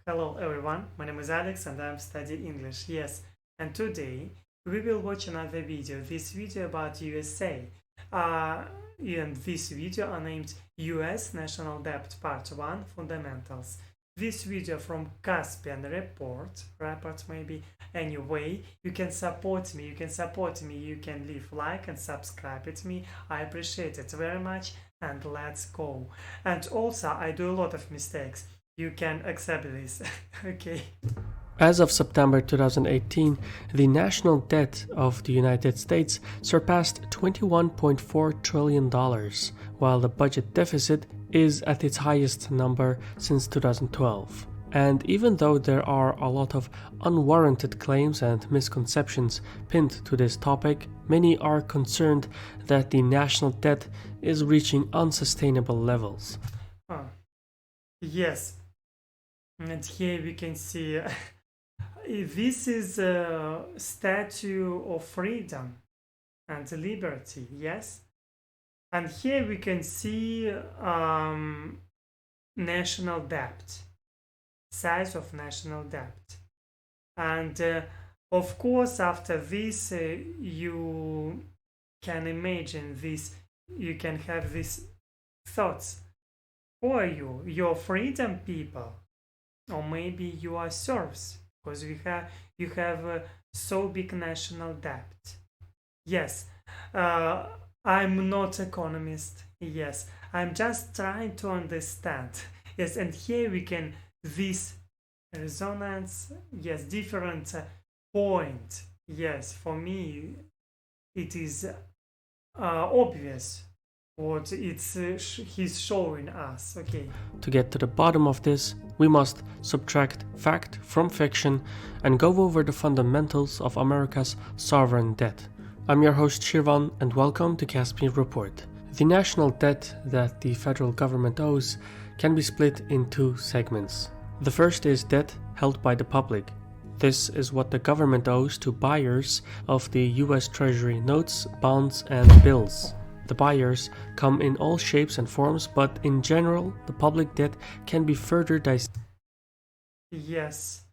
Hello everyone, my name is Alex and I'm studying English. Yes, and today we will watch another video. This video about USA. And this video are named US National Debt Part 1 Fundamentals. This video from Caspian report maybe. Anyway, you can support me, you can leave like and subscribe it me. I appreciate it very much and let's go. And also I do a lot of mistakes. You can accept this. Okay. As of September 2018, the national debt of the United States surpassed $21.4 trillion, while the budget deficit is at its highest number since 2012. And even though there are a lot of unwarranted claims and misconceptions pinned to this topic, many are concerned that the national debt is reaching unsustainable levels. Yes, and here we can see this is a statue of freedom and liberty, yes, and here we can see national debt, size of national debt, and of course after this you can imagine this, you can have these thoughts. Who are you? You're freedom people, or maybe you are serfs, because you have so big national debt. Yes, I'm not economist. Yes, I'm just trying to understand. Yes, and here we can this resonance. Yes, different point. Yes, for me it is obvious what he's showing us. Okay. To get to the bottom of this, we must subtract fact from fiction and go over the fundamentals of America's sovereign debt. I'm your host Shirvan and welcome to Caspian Report. The national debt that the federal government owes can be split in two segments. The first is debt held by the public. This is what the government owes to buyers of the US Treasury notes, bonds, and bills. The buyers come in all shapes and forms, but in general, the public debt can be further dissected. Yes,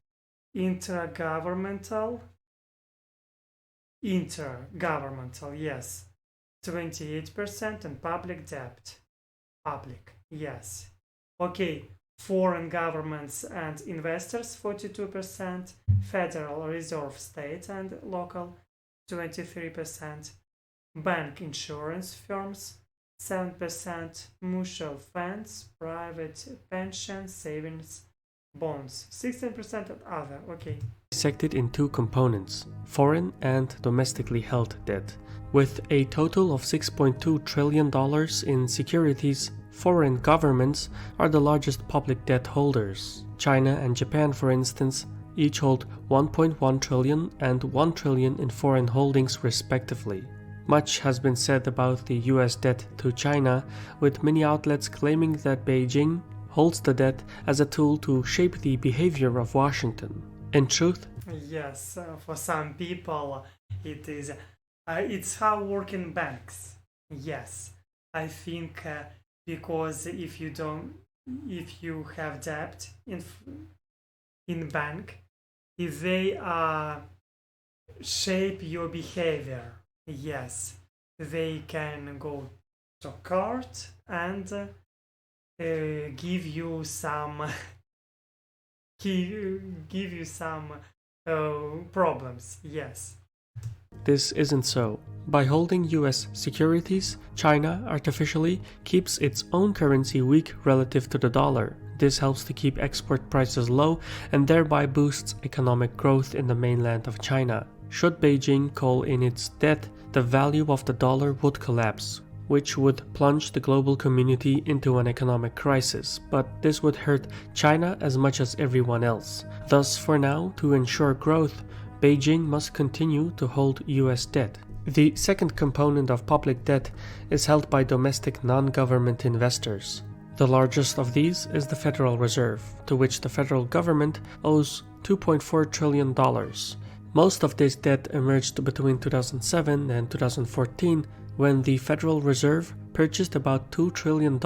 intergovernmental, yes, 28%, and public debt, public, yes. Okay, foreign governments and investors, 42%, Federal Reserve State and local, 23%. Bank insurance firms, 7%, mutual funds, private pension, savings, bonds, 16% and other. Okay. Dissected in two components, foreign and domestically held debt. With a total of $6.2 trillion in securities, foreign governments are the largest public debt holders. China and Japan, for instance, each hold 1.1 trillion and 1 trillion in foreign holdings respectively. Much has been said about the US debt to China, with many outlets claiming that Beijing holds the debt as a tool to shape the behavior of Washington. In truth, yes, for some people it is. It's how working banks. Yes, I think because if you have debt in bank, if they shape your behavior. Yes, they can go to court and give you some problems. Yes. This isn't so. By holding US securities, China artificially keeps its own currency weak relative to the dollar. This helps to keep export prices low and thereby boosts economic growth in the mainland of China. Should Beijing call in its debt, the value of the dollar would collapse, which would plunge the global community into an economic crisis, but this would hurt China as much as everyone else. Thus, for now, to ensure growth, Beijing must continue to hold US debt. The second component of public debt is held by domestic non-government investors. The largest of these is the Federal Reserve, to which the federal government owes $2.4 trillion. Most of this debt emerged between 2007 and 2014 when the Federal Reserve purchased about $2 trillion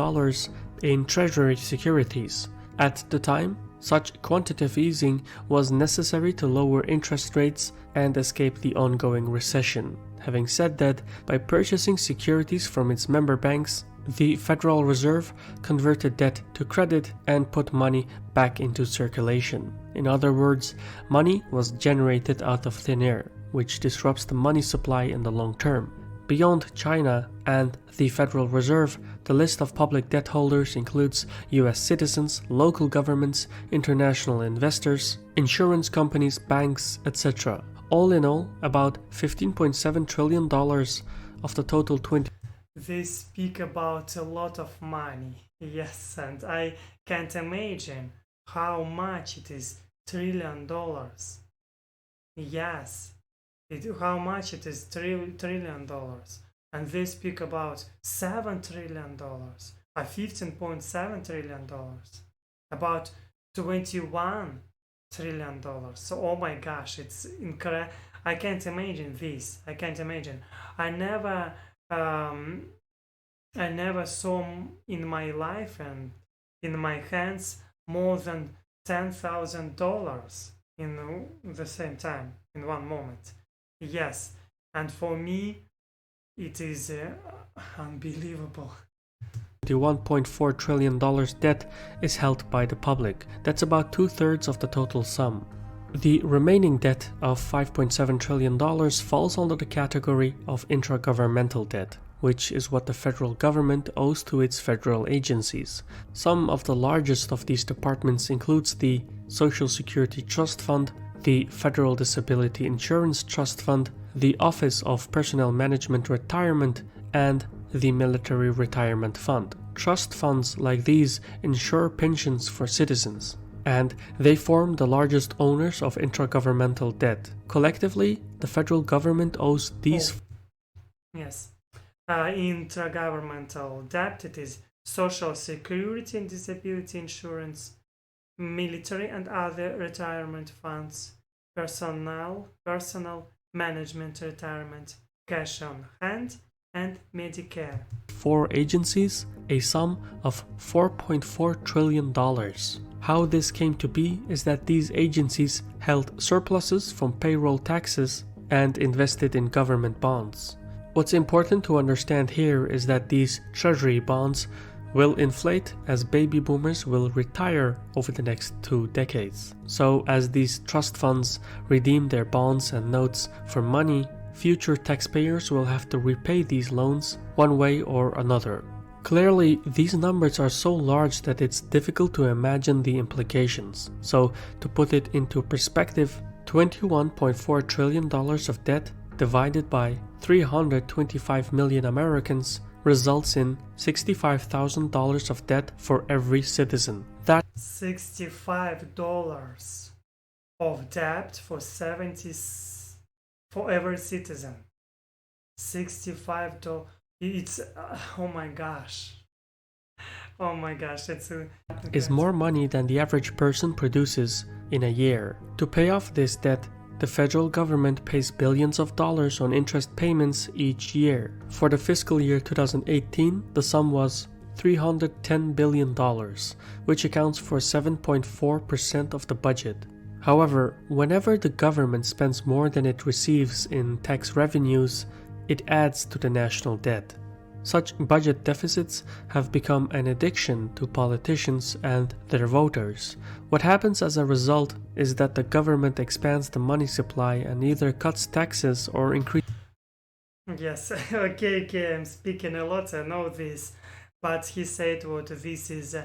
in Treasury securities. At the time, Such quantitative easing was necessary to lower interest rates and escape the ongoing recession. Having said that, by purchasing securities from its member banks, the Federal Reserve converted debt to credit and put money back into circulation. In other words, money was generated out of thin air, which disrupts the money supply in the long term. Beyond China and the Federal Reserve, the list of public debt holders includes US citizens, local governments, international investors, insurance companies, banks, etc. All in all, about $15.7 trillion of the total 20. They speak about a lot of money, yes, and I can't imagine how much it is, $1 trillion. Yes, how much it is, $1 trillion, and they speak about $7 trillion, $15.7 trillion, about $21 trillion. So, oh my gosh, it's incredible. I can't imagine this. I can't imagine. I never saw in my life and in my hands more than $10,000 in the same time, in one moment. Yes, and for me, it is unbelievable. $21.4 trillion debt is held by the public. That's about 2/3 of the total sum. The remaining debt of $5.7 trillion falls under the category of intragovernmental debt, which is what the federal government owes to its federal agencies. Some of the largest of these departments includes the Social Security Trust Fund, the Federal Disability Insurance Trust Fund, the Office of Personnel Management Retirement, and the Military Retirement Fund. Trust funds like these ensure pensions for citizens, and they form the largest owners of intragovernmental debt. Collectively, the federal government owes these. Yes. Intragovernmental debt, it is Social Security and Disability Insurance, military and other retirement funds, personal management retirement, cash on hand, and Medicare. 4 agencies, a sum of $4.4 trillion. How this came to be is that these agencies held surpluses from payroll taxes and invested in government bonds. What's important to understand here is that these treasury bonds will inflate as baby boomers will retire over the next 2 decades. So as these trust funds redeem their bonds and notes for money, future taxpayers will have to repay these loans one way or another. Clearly, these numbers are so large that it's difficult to imagine the implications. So, to put it into perspective, $21.4 trillion of debt divided by 325 million Americans results in $65,000 of debt for every citizen. That's $65 of debt for every citizen. $65. It's oh my gosh. Oh my gosh, is more money than the average person produces in a year. To pay off this debt, the federal government pays billions of dollars on interest payments each year. For the fiscal year 2018, the sum was $310 billion, which accounts for 7.4% of the budget. However, whenever the government spends more than it receives in tax revenues, it adds to the national debt. Such budget deficits have become an addiction to politicians and their voters. What happens as a result is that the government expands the money supply and either cuts taxes or increases. Yes, okay, I'm speaking a lot, I know this, but he said what this is,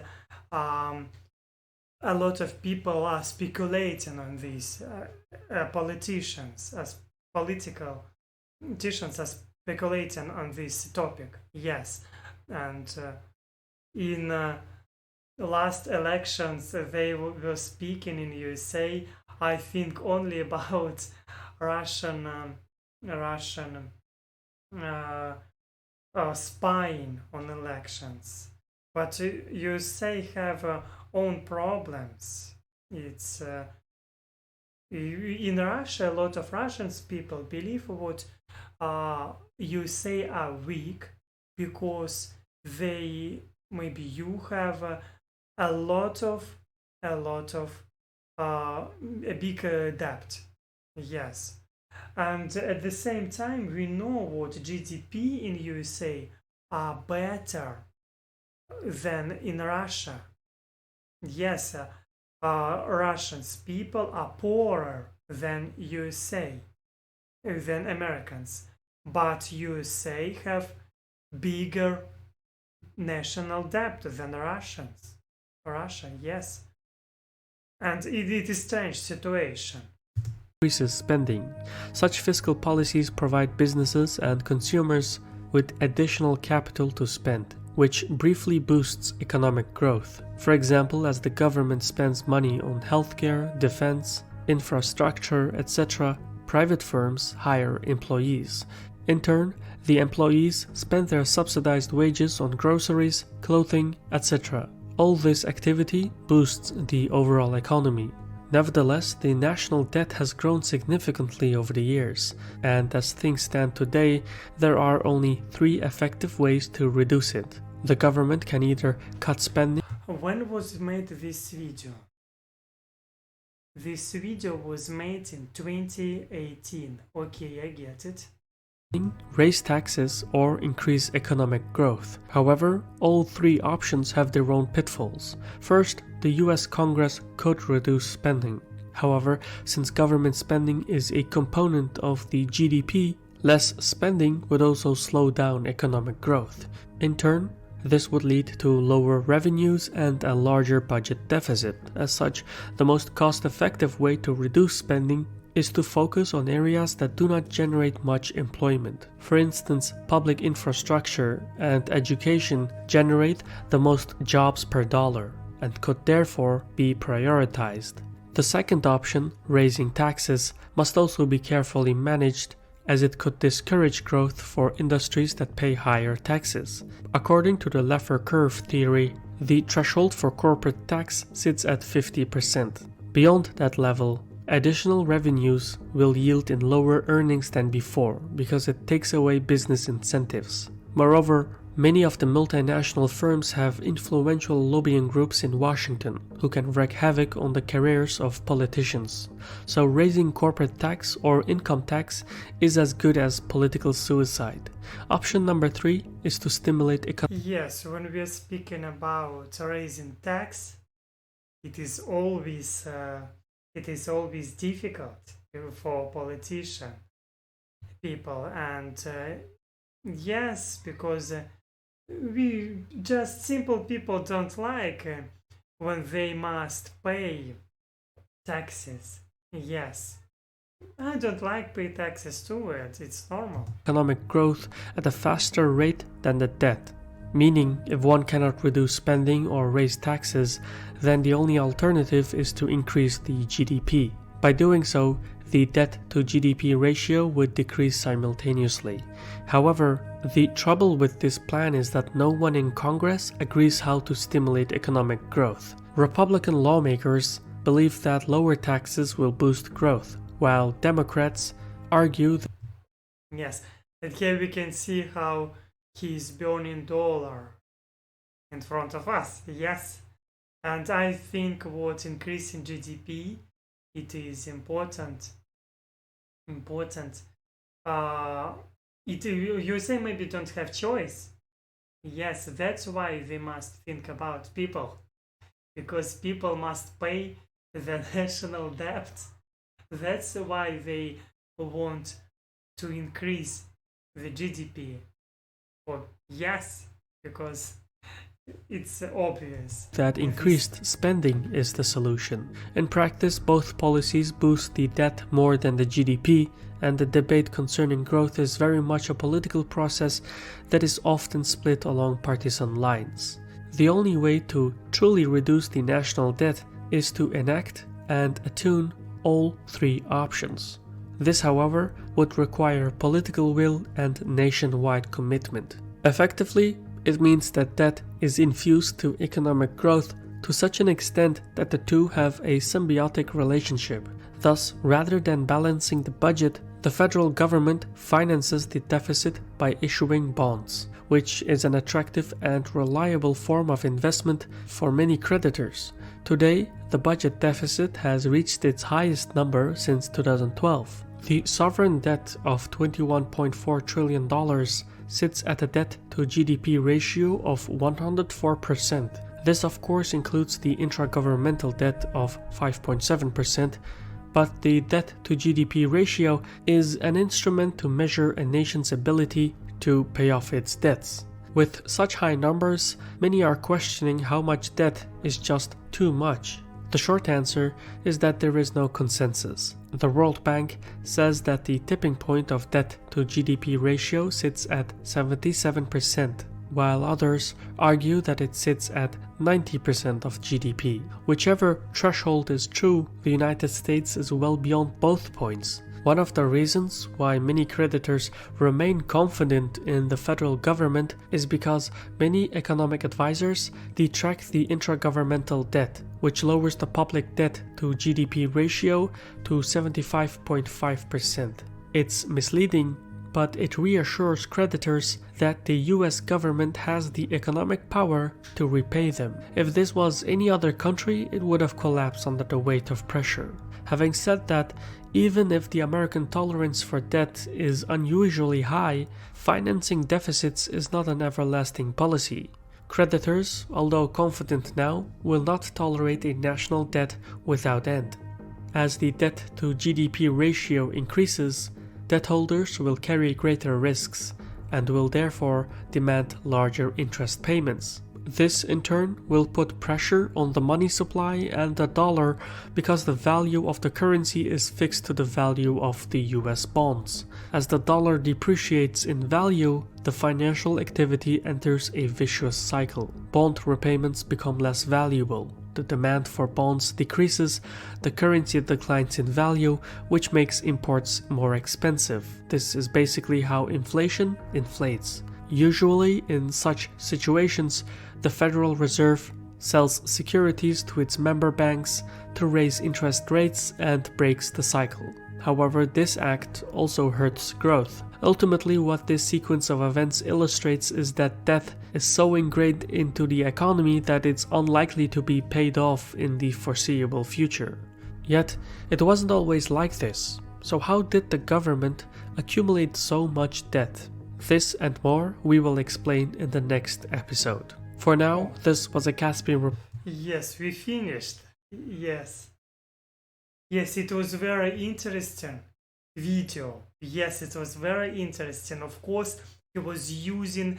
a lot of people are speculating on this, politicians are speculating on this topic, yes, and in last elections they were speaking in USA, I think only about Russian spying on elections, but USA have own problems. It's in Russia, a lot of Russian people believe what USA are weak because you have a lot of a lot of a big debt. Yes. And at the same time, we know what GDP in USA are better than in Russia. Yes, Russians people are poorer than USA, than Americans, but USA have bigger national debt than Russians. Russia, yes, and it is strange situation. Increases spending. Such fiscal policies provide businesses and consumers with additional capital to spend, which briefly boosts economic growth. For example, as the government spends money on healthcare, defense, infrastructure, etc., private firms hire employees. In turn, the employees spend their subsidized wages on groceries, clothing, etc. All this activity boosts the overall economy. Nevertheless, the national debt has grown significantly over the years, and as things stand today, there are only 3 effective ways to reduce it. The government can either cut spending. When was made this video? This video was made in 2018. Okay, I get it. Raise taxes or increase economic growth. However, all 3 options have their own pitfalls. First, the US Congress could reduce spending. However, since government spending is a component of the GDP, less spending would also slow down economic growth. In turn, this would lead to lower revenues and a larger budget deficit. As such, the most cost-effective way to reduce spending is to focus on areas that do not generate much employment. For instance, public infrastructure and education generate the most jobs per dollar and could therefore be prioritized. The second option, raising taxes, must also be carefully managed as it could discourage growth for industries that pay higher taxes. According to the Laffer curve theory, the threshold for corporate tax sits at 50%. Beyond that level, additional revenues will yield in lower earnings than before because it takes away business incentives. Moreover, many of the multinational firms have influential lobbying groups in Washington who can wreak havoc on the careers of politicians. So raising corporate tax or income tax is as good as political suicide. Option number 3 is to stimulate economy. Yes, when we are speaking about raising tax, it is always difficult for politician people, and yes, because we just simple people don't like when they must pay taxes. Yes, I don't like pay taxes too. It's normal. Economic growth at a faster rate than the debt. Meaning, if one cannot reduce spending or raise taxes, then the only alternative is to increase the GDP. By doing so, the debt to GDP ratio would decrease simultaneously. However, the trouble with this plan is that no one in Congress agrees how to stimulate economic growth. Republican lawmakers believe that lower taxes will boost growth, while Democrats argue that. Yes, and here we can see how he's burning dollar in front of us. Yes, and I think what increasing GDP, it is important. USA maybe don't have choice. Yes, that's why they must think about people, because people must pay the national debt. That's why they want to increase the GDP. Well, yes, because it's obvious that increased spending is the solution. In practice, both policies boost the debt more than the GDP, and the debate concerning growth is very much a political process that is often split along partisan lines. The only way to truly reduce the national debt is to enact and attune all 3 options. This, however, would require political will and nationwide commitment. Effectively, it means that debt is infused to economic growth to such an extent that the two have a symbiotic relationship. Thus, rather than balancing the budget, the federal government finances the deficit by issuing bonds, which is an attractive and reliable form of investment for many creditors. Today, the budget deficit has reached its highest number since 2012. The sovereign debt of $21.4 trillion sits at a debt-to-GDP ratio of 104%. This of course includes the intragovernmental debt of 5.7%, but the debt-to-GDP ratio is an instrument to measure a nation's ability to pay off its debts. With such high numbers, many are questioning how much debt is just too much. The short answer is that there is no consensus. The World Bank says that the tipping point of debt to GDP ratio sits at 77%, while others argue that it sits at 90% of GDP. Whichever threshold is true, the United States is well beyond both points. One of the reasons why many creditors remain confident in the federal government is because many economic advisors detract the intragovernmental debt, which lowers the public debt to GDP ratio to 75.5%. It's misleading, but it reassures creditors that the US government has the economic power to repay them. If this was any other country, it would have collapsed under the weight of pressure. Having said that, even if the American tolerance for debt is unusually high, financing deficits is not an everlasting policy. Creditors, although confident now, will not tolerate a national debt without end. As the debt to GDP ratio increases, debt holders will carry greater risks and will therefore demand larger interest payments. This in turn will put pressure on the money supply and the dollar because the value of the currency is fixed to the value of the US bonds. As the dollar depreciates in value, the financial activity enters a vicious cycle. Bond repayments become less valuable. The demand for bonds decreases, the currency declines in value, which makes imports more expensive. This is basically how inflation inflates. Usually, in such situations, the Federal Reserve sells securities to its member banks to raise interest rates and breaks the cycle. However, this act also hurts growth. Ultimately, what this sequence of events illustrates is that debt is so ingrained into the economy that it's unlikely to be paid off in the foreseeable future. Yet, it wasn't always like this. So how did the government accumulate so much debt? This and more we will explain in the next episode. For now, this was a Caspian report. Yes, we finished. Yes. Yes, it was very interesting video. Yes, it was very interesting. Of course, he was using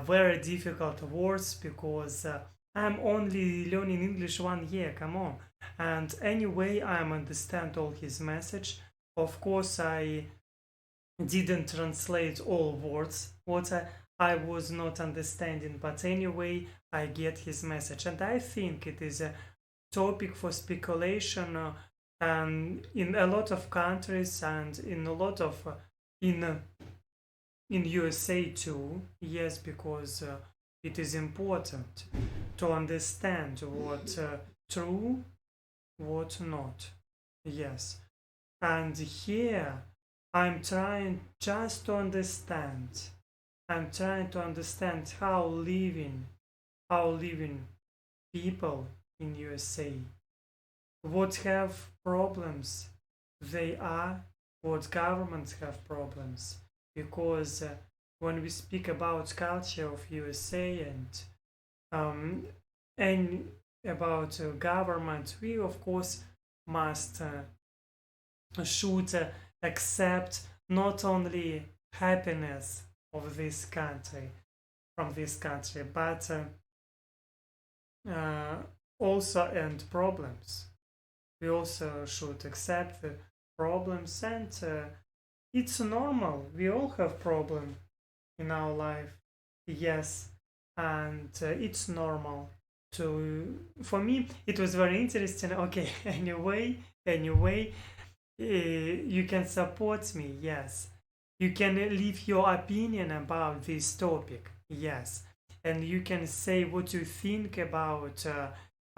very difficult words because I'm only learning English 1 year, come on. And anyway, I understand all his message. Of course, I didn't translate all words, what I was not understanding, but anyway, I get his message. And I think it is a topic for speculation in a lot of countries and in a lot of in USA too. Yes, because it is important to understand what true, what not. Yes, and here I'm trying just to understand. I'm trying to understand how living people in USA, what have problems they are, what governments have problems, because when we speak about culture of USA and about government, we of course must should accept not only happiness of this country from this country, but also and problems. We also should accept the problems, and it's normal. We all have problems in our life, yes, and it's normal. For me, it was very interesting. Okay, anyway, you can support me, yes. You can leave your opinion about this topic, yes, and you can say what you think about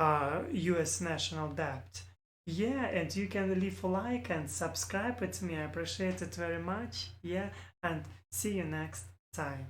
US national debt. Yeah, and you can leave a like and subscribe to me. I appreciate it very much. Yeah, and see you next time.